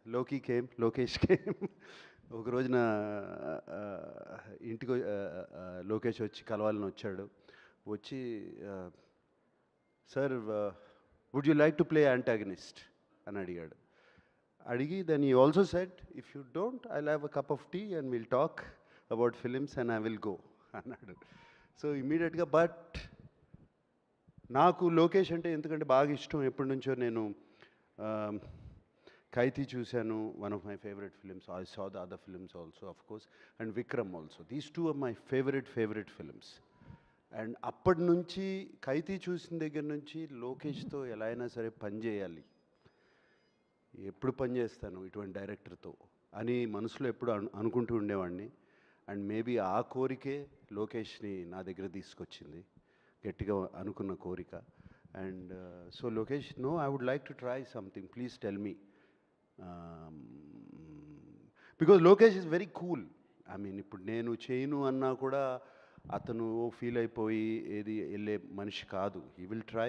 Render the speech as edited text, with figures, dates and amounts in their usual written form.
Lokesh came. ఒక రోజున ఇంటికి లోకేష్ వచ్చి కలవాలని వచ్చాడు. వచ్చి sir would you like to play antagonist అని అడిగాడు. అడిగి then he also said if you don't I have a cup of tea and will talk about films and I will go అన్నాడు. సో ఇమీడియట్గా బట్ నాకు లోకేష్ అంటే ఎందుకంటే బాగా ఇష్టం ఎప్పటి నుంచో. నేను ఖైదీ చూశాను, one of my favourite films. I saw the other films also of course, and Vikram also. These two are my favourite films. And అప్పటి నుంచి ఖైదీ చూసిన దగ్గర నుంచి లోకేష్తో ఎలా అయినా సరే పని చేయాలి, ఎప్పుడు పని చేస్తాను ఇటువంటి డైరెక్టర్తో అని మనసులో ఎప్పుడు అనుకుంటూ ఉండేవాడిని. అండ్ మేబీ ఆ కోరికే లోకేష్ని నా దగ్గర తీసుకొచ్చింది, గట్టిగా అనుకున్న కోరిక. And so Lokesh, no I would like to try something, please tell me. Because Lokesh is very cool. I mean ఇప్పుడు నేను చేయను అన్నా కూడా అతను ఫీల్ అయిపోయి ఏది వెళ్ళే మనిషి కాదు. He will try